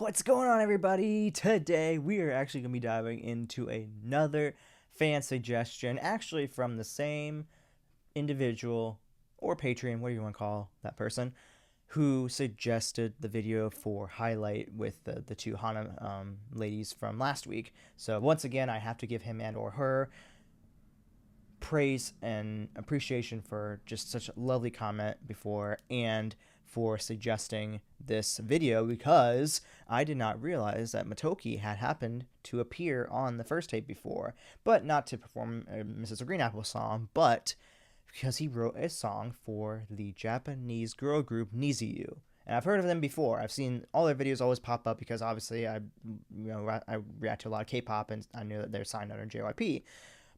What's going on, everybody? Today we are actually going to be diving into another fan suggestion, actually from the same individual or Patreon, whatever you want to call that person, who suggested the video for highlight with the two Hana ladies from last week. So once again, I have to give him and or her praise and appreciation for just such a lovely comment before and for suggesting this video, because I did not realize that Motoki had happened to appear on the first tape before, but not to perform a Mrs. Green Apple song, but because he wrote a song for the Japanese girl group Niziu. And I've heard of them before. I've seen all their videos always pop up because obviously I react to a lot of K-pop and I knew that they're signed under JYP.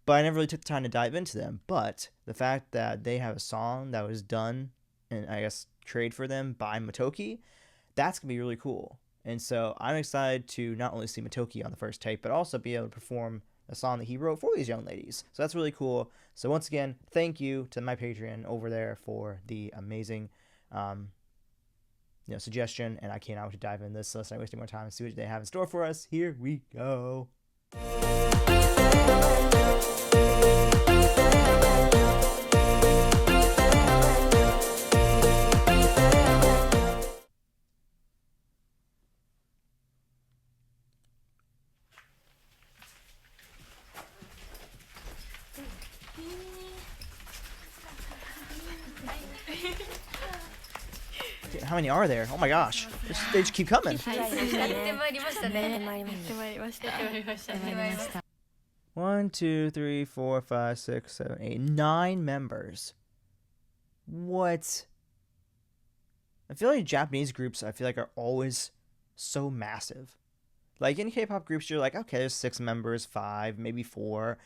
But I never really took the time to dive into them. But the fact that they have a song that was done and I guess created for them by Motoki, that's going to be really cool. And so I'm excited to not only see Motoki on the first tape, but also be able to perform a song that he wrote for these young ladies. So that's really cool. So once again, thank you to my Patreon over there for the amazing suggestion. And I cannot wait to dive into this. So let's not waste any more time and see what they have in store for us. Here we go. How many are there? Oh my gosh. They just keep coming. 1, 2, 3, 4, 5, 6, 7, 8, 9 members. What? I feel like Japanese groups, are always so massive. Like in K-pop groups, you're like, okay, there's 6 members, 5, maybe 4.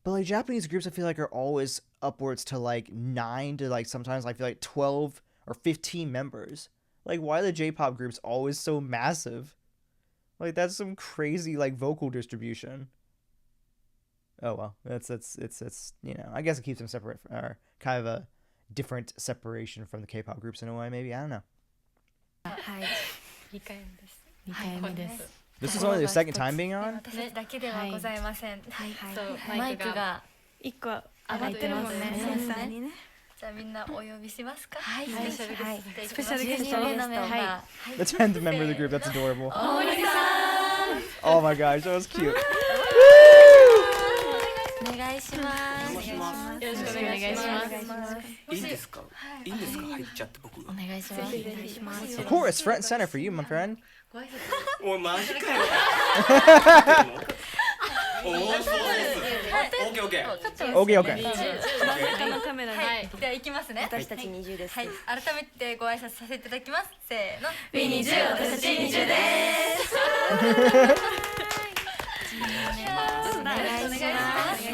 But like Japanese groups, I feel like are always upwards to like 9 to like sometimes I feel like 12 or 15 members. Like, why are the J-pop groups always so massive? Like, that's some crazy like vocal distribution. Oh well, it's I guess it keeps them separate, or kind of a different separation from the K-pop groups in a way. Maybe, I don't know. This is only their second time being on. じゃあみんなお呼びしますか。はい、スペシャルゲストのメンバー。 The 10th member of the group. That's adorable. 大森さん。 Oh my gosh, that was cute. お願いします。よろしくお願いします。いいんですか？いいんですか？入っちゃって僕が。お願いします。お願いします。 Of course, front and center for you, my friend. おいマジかよ。おお、そうです。オッケーオッケー。Okay, okay. 真ん中のカメラに。はい。では行きますね。私たち20です。はい。改めてご挨拶させていただきます。せーの。B20、私たち20です。お願いします。お願いします。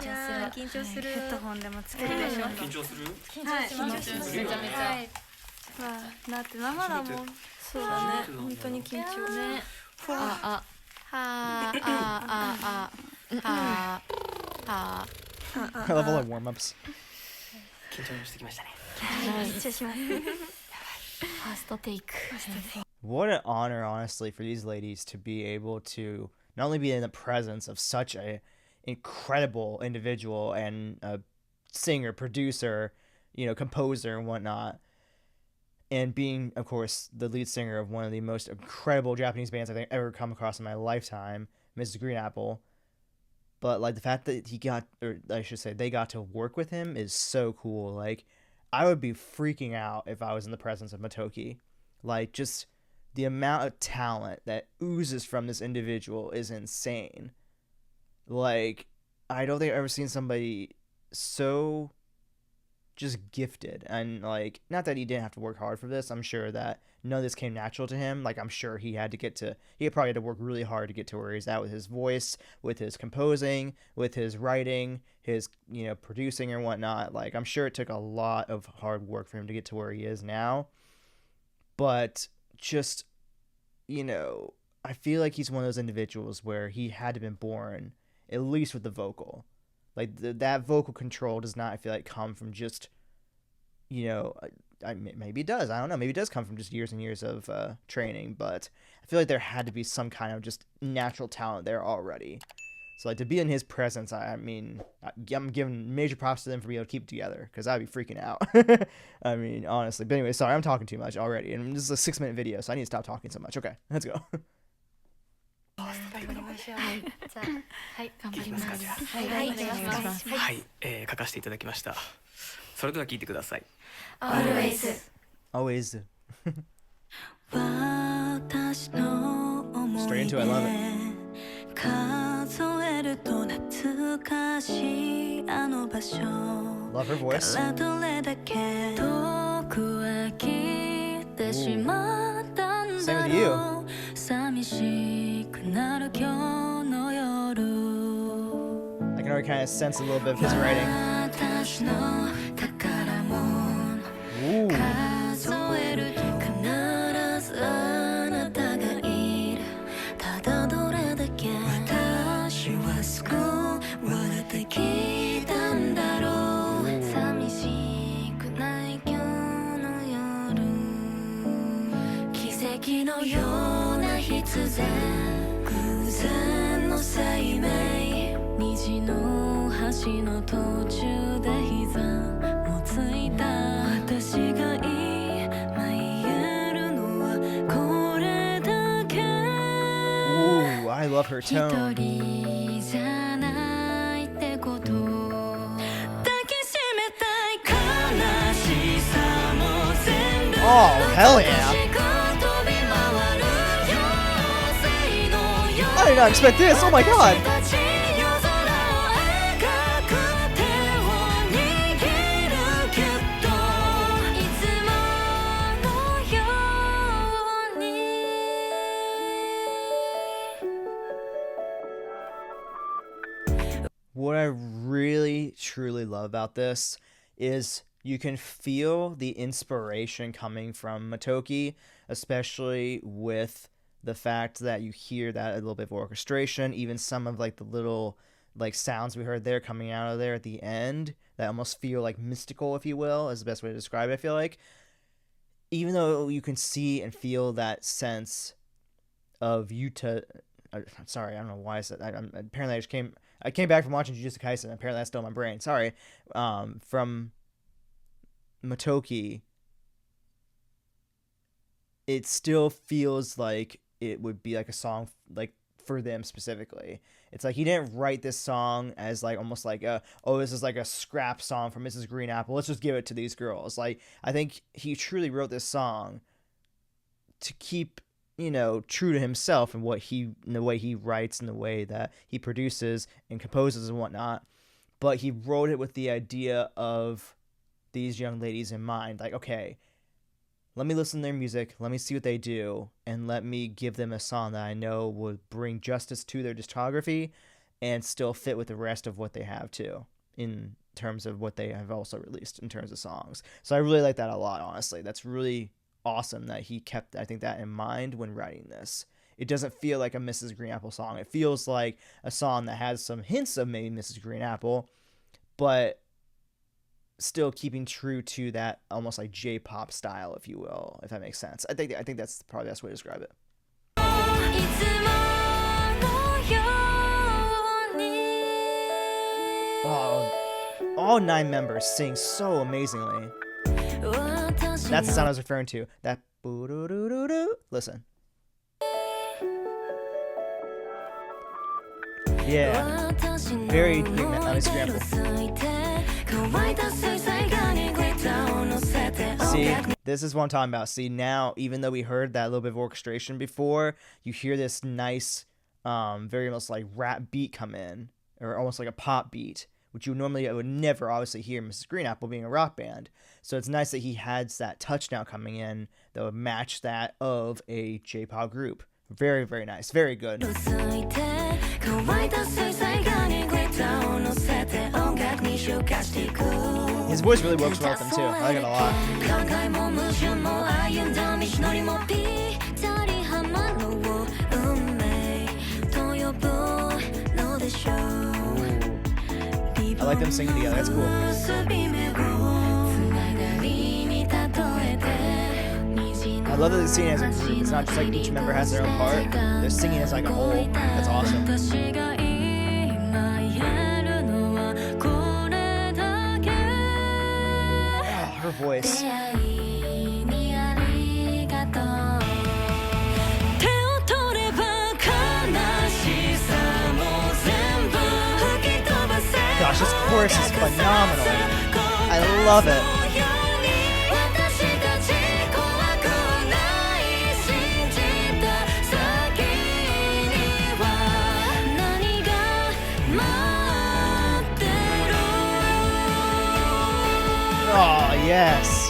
いや緊張する。ヘッドホンでもつけるでしょ。緊張する？緊張します。めちゃめちゃ。だって生だもん。そうだね。本当に緊張ね。I love all the warm-ups. 緊張してきましたね。緊張します。ファーストテイク。What an honor, honestly, for these ladies to be able to not only be in the presence of such a incredible individual and a singer, producer, composer and whatnot, and being, of course, the lead singer of one of the most incredible Japanese bands I think I've ever come across in my lifetime, Mrs. Green Apple. But like the fact that they got to work with him is so cool. Like, I would be freaking out if I was in the presence of Motoki. Like, just the amount of talent that oozes from this individual is insane. Like, I don't think I've ever seen somebody so just gifted. And like, not that he didn't have to work hard for this. I'm sure that none of this came natural to him. Like, I'm sure he probably had to work really hard to get to where he's at with his voice, with his composing, with his writing, his producing and whatnot. Like, I'm sure it took a lot of hard work for him to get to where he is now. But just, I feel like he's one of those individuals where he had to have been born at least with the vocal. Like, that vocal control does not, I feel like, come from just, maybe it does. I don't know. Maybe it does come from just years and years of training, but I feel like there had to be some kind of just natural talent there already. So like to be in his presence, I mean, I'm giving major props to them for being able to keep it together, because I'd be freaking out. I mean, honestly. But anyway, sorry, I'm talking too much already, and this is a 6-minute video, so I need to stop talking so much. Okay, let's go. 頑張りましょう。じゃあ、はい、頑張ります。はいはい、お願いします。はい、書かせていただきました。それでは聞いてください。 Always。 Always. 私の思 Straight い into it, I love it. 出数えると懐かしいあの場所 Love her voice. からどれだけ遠くへ来てしまったん Same だ with you. ろう寂しくなる今日の夜 I can already kind of sense a little bit of his writing. 私の宝物 Ooh. 数えると必ずあなたがいるただどれだけ私は救われてきたんだろう寂しくない今日の夜奇跡のような必然偶然の生命虹の橋の途中で膝もついた私が今言えるのはこれだけ Ooh, I love her 一 tone. 人じゃないってこと抱きしめたい悲しさも全部 Oh, hell yeah. I did not expect this. Oh my god. What I really truly love about this is you can feel the inspiration coming from Motoki, especially with the fact that you hear that a little bit of orchestration, even some of like the little like sounds we heard there coming out of there at the end that almost feel like mystical, if you will, is the best way to describe it, I feel like. Even though you can see and feel that sense of Yuta, sorry, I don't know why I said apparently I came back from watching Jujutsu Kaisen. Apparently that's still in my brain. Sorry. From Motoki, it still feels like it would be like a song like for them specifically. It's like he didn't write this song as like almost like this is like a scrap song from Mrs. Green Apple. Let's just give it to these girls. Like I think he truly wrote this song to keep, you know, true to himself and the way he writes and the way that he produces and composes and whatnot. But he wrote it with the idea of these young ladies in mind. Like, okay, let me listen to their music, let me see what they do, and let me give them a song that I know would bring justice to their discography and still fit with the rest of what they have too, in terms of what they have also released in terms of songs. So I really like that a lot, honestly. That's really awesome that he kept, I think, that in mind when writing this. It doesn't feel like a Mrs. Green Apple song. It feels like a song that has some hints of maybe Mrs. Green Apple, but still keeping true to that almost like J-pop style, if you will, if that makes sense. I think that's probably the best way to describe it. Oh, all 9 members sing so amazingly. That's the sound I was referring to. That boo-doo-doo-doo-doo. Listen. Yeah. Very Instagrammable. See, this is what I'm talking about. See, now, even though we heard that little bit of orchestration before, you hear this nice, very almost like rap beat come in, or almost like a pop beat, which you normally would never obviously hear Mrs. Green Apple being a rock band. So it's nice that he has that touch now coming in that would match that of a J-pop group. Very, very nice. Very good. His voice really works well with them too. I like it a lot. I like them singing together. That's cool. I love that they're singing as a group. It's not just like each member has their own part. They're singing as like a whole. That's awesome. Oh, her voice. Gosh, this chorus is phenomenal. I love it. Oh, yes.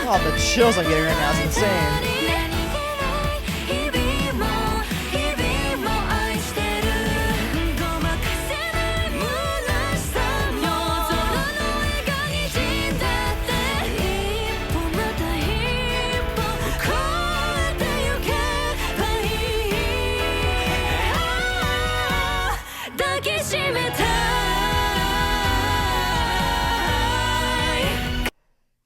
Oh, the chills I'm getting right now is insane.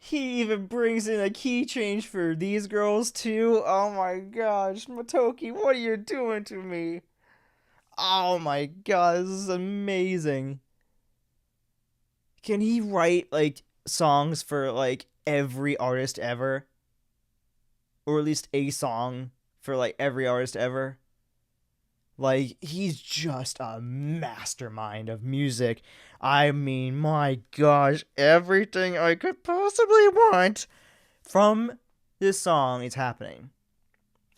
He even brings in a key change for these girls too. Oh my gosh, Motoki, what are you doing to me? Oh my god, this is amazing. Can he write like songs for like every artist ever? Or at least a song for like every artist ever? Like, he's just a mastermind of music. I mean, my gosh, everything I could possibly want from this song is happening.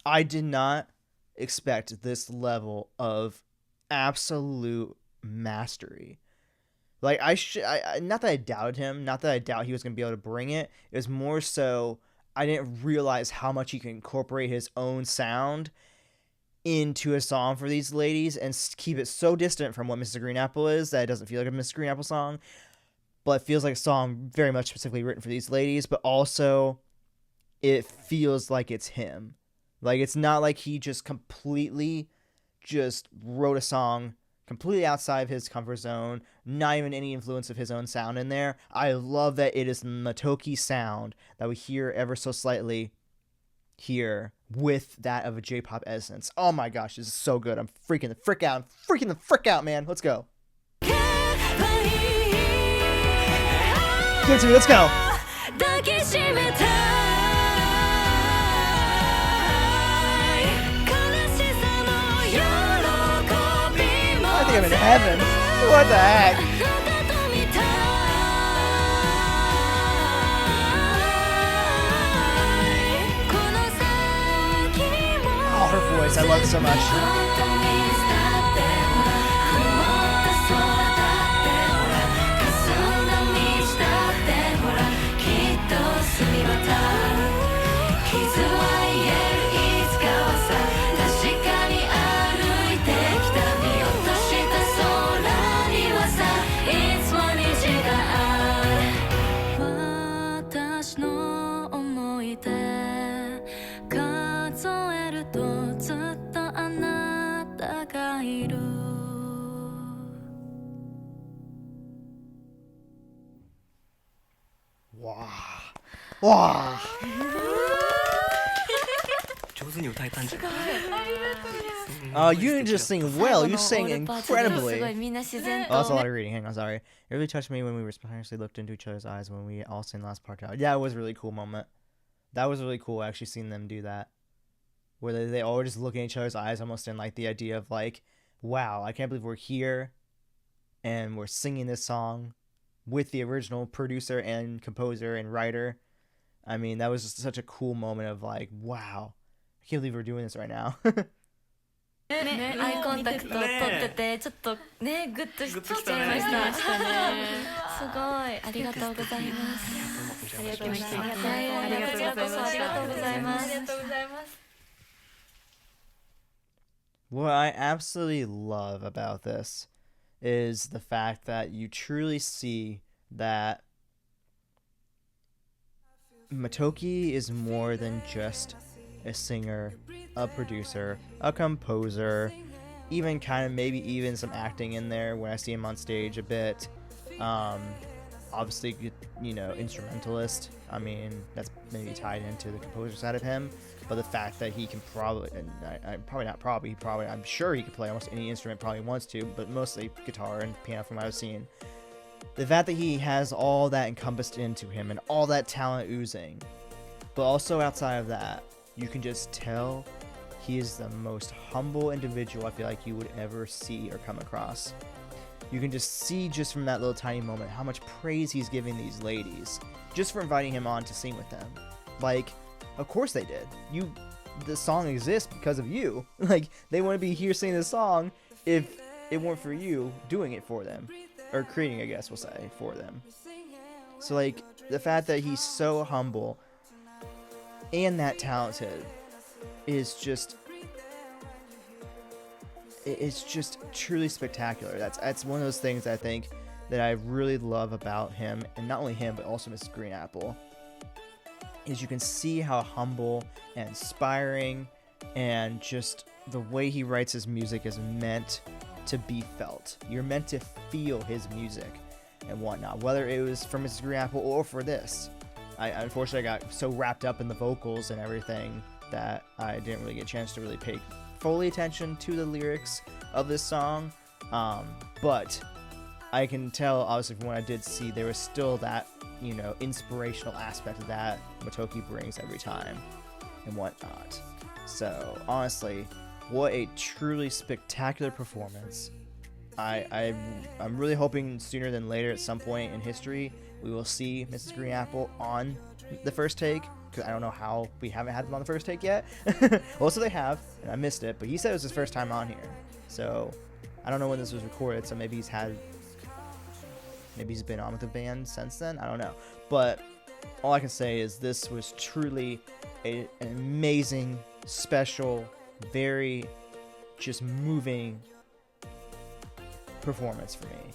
I did not expect this level of absolute mastery. Like, I not that I doubted him, not that I doubt he was going to be able to bring it. It was more so I didn't realize how much he can incorporate his own sound into a song for these ladies and keep it so distant from what Mrs. Green Apple is that it doesn't feel like a Mrs. Green Apple song, but it feels like a song very much specifically written for these ladies, but also it feels like it's him. Like, it's not like he just completely just wrote a song completely outside of his comfort zone, not even any influence of his own sound in there. I love that it is Motoki's sound that we hear ever so slightly here with that of a J-pop essence. Oh my gosh, this is so good. I'm freaking the frick out. I'm freaking the frick out, man. Let's go. Give it to me. Let's go. I think I'm in heaven. What the heck? Her voice, I love it so much. Wow. 上手に歌えたんじゃない？ You didn't just sing well, you sang incredibly. すごいみんな自然 Oh, that's a と lot of reading. Hang on, sorry. It really touched me when we spontaneously looked into each other's eyes when we all sang the last part out. Yeah, it was a really cool moment. That was really cool, actually seeing them do that. Where they all were just looking at each other's eyes almost in like the idea of like, wow, I can't believe we're here and we're singing this song with the original producer and composer and writer. I mean, that was just such a cool moment of like, wow, I can't believe we're doing this right now. ね、アイコンタクト取っててちょっとねグッとしちゃいましたすごいありがとうございますありがとうございますこちらこそありがとうございますありがとうございます What I absolutely love about this is the fact that you truly see that Motoki is more than just a singer, a producer, a composer, even kind of maybe even some acting in there when I see him on stage a bit. Obviously, you know, instrumentalist. I mean, that's maybe tied into the composer side of him. But the fact that he can probably, and I'm sure he could play almost any instrument probably wants to, but mostly guitar and piano from what I've seen. The fact that he has all that encompassed into him and all that talent oozing, but also outside of that, you can just tell he is the most humble individual I feel like you would ever see or come across. You can just see just from that little tiny moment how much praise he's giving these ladies just for inviting him on to sing with them. Like, of course they did. The song exists because of you. Like, they wouldn't be here singing this song if it weren't for you doing it for them. Or creating, I guess we'll say, for them. So, like, the fact that he's so humble and that talented is just... It's just truly spectacular. That's one of those things I think that I really love about him, and not only him, but also Mrs. Green Apple, is you can see how humble and inspiring, and just the way he writes his music is meant to be felt. You're meant to feel his music and whatnot, whether it was for Mrs. Green Apple or for this. I unfortunately got so wrapped up in the vocals and everything that I didn't really get a chance to really pay fully attention to the lyrics of this song, but I can tell obviously from what I did see there was still that, you know, inspirational aspect of that Motoki brings every time and whatnot. So honestly, what a truly spectacular performance. I'm really hoping sooner than later at some point in history we will see Mrs. Green Apple on the First Take, because I don't know how we haven't had them on the First Take yet. Also they have, and I missed it, but he said it was his first time on here. So I don't know when this was recorded, so maybe he's been on with the band since then. I don't know. But all I can say is this was truly an amazing, special, very just moving performance for me.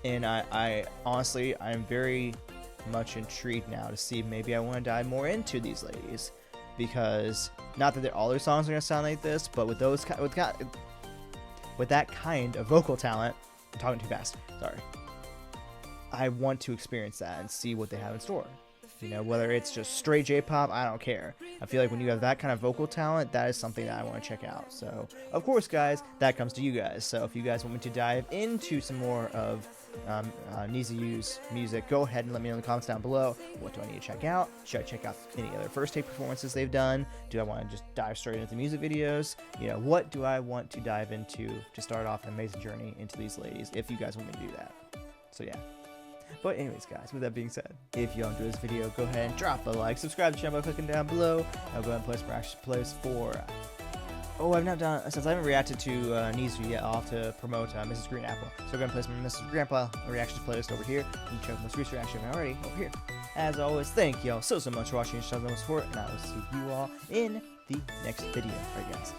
And I honestly, I'm very much intrigued now to see maybe I want to dive more into these ladies, because not that all their songs are going to sound like this, but with that kind of vocal talent, I'm talking too fast, sorry, I want to experience that and see what they have in store. You know, whether it's just straight J-pop, I don't care. I feel like when you have that kind of vocal talent, that is something that I want to check out. So, of course, guys, that comes to you guys. So if you guys want me to dive into some more of Niziu's music, go ahead and let me know in the comments down below. What do I need to check out? Should I check out any other First Take performances they've done? Do I want to just dive straight into the music videos? You know, what do I want to dive into to start off an amazing journey into these ladies, if you guys want me to do that? So, yeah. But anyways, guys, with that being said, if you enjoyed this video, go ahead and drop a like, subscribe to the channel by clicking down below. I'll go ahead and place my action plays for... I've not done... Since I haven't reacted to Niziu yet, I'll have to promote Mrs. Green Apple. So I'm going to place my Mrs. Green Apple reactions playlist over here, and check the most recent reaction already over here. As always, thank you all so much for watching and showing them support, and I will see you all in the next video. Alright, guys.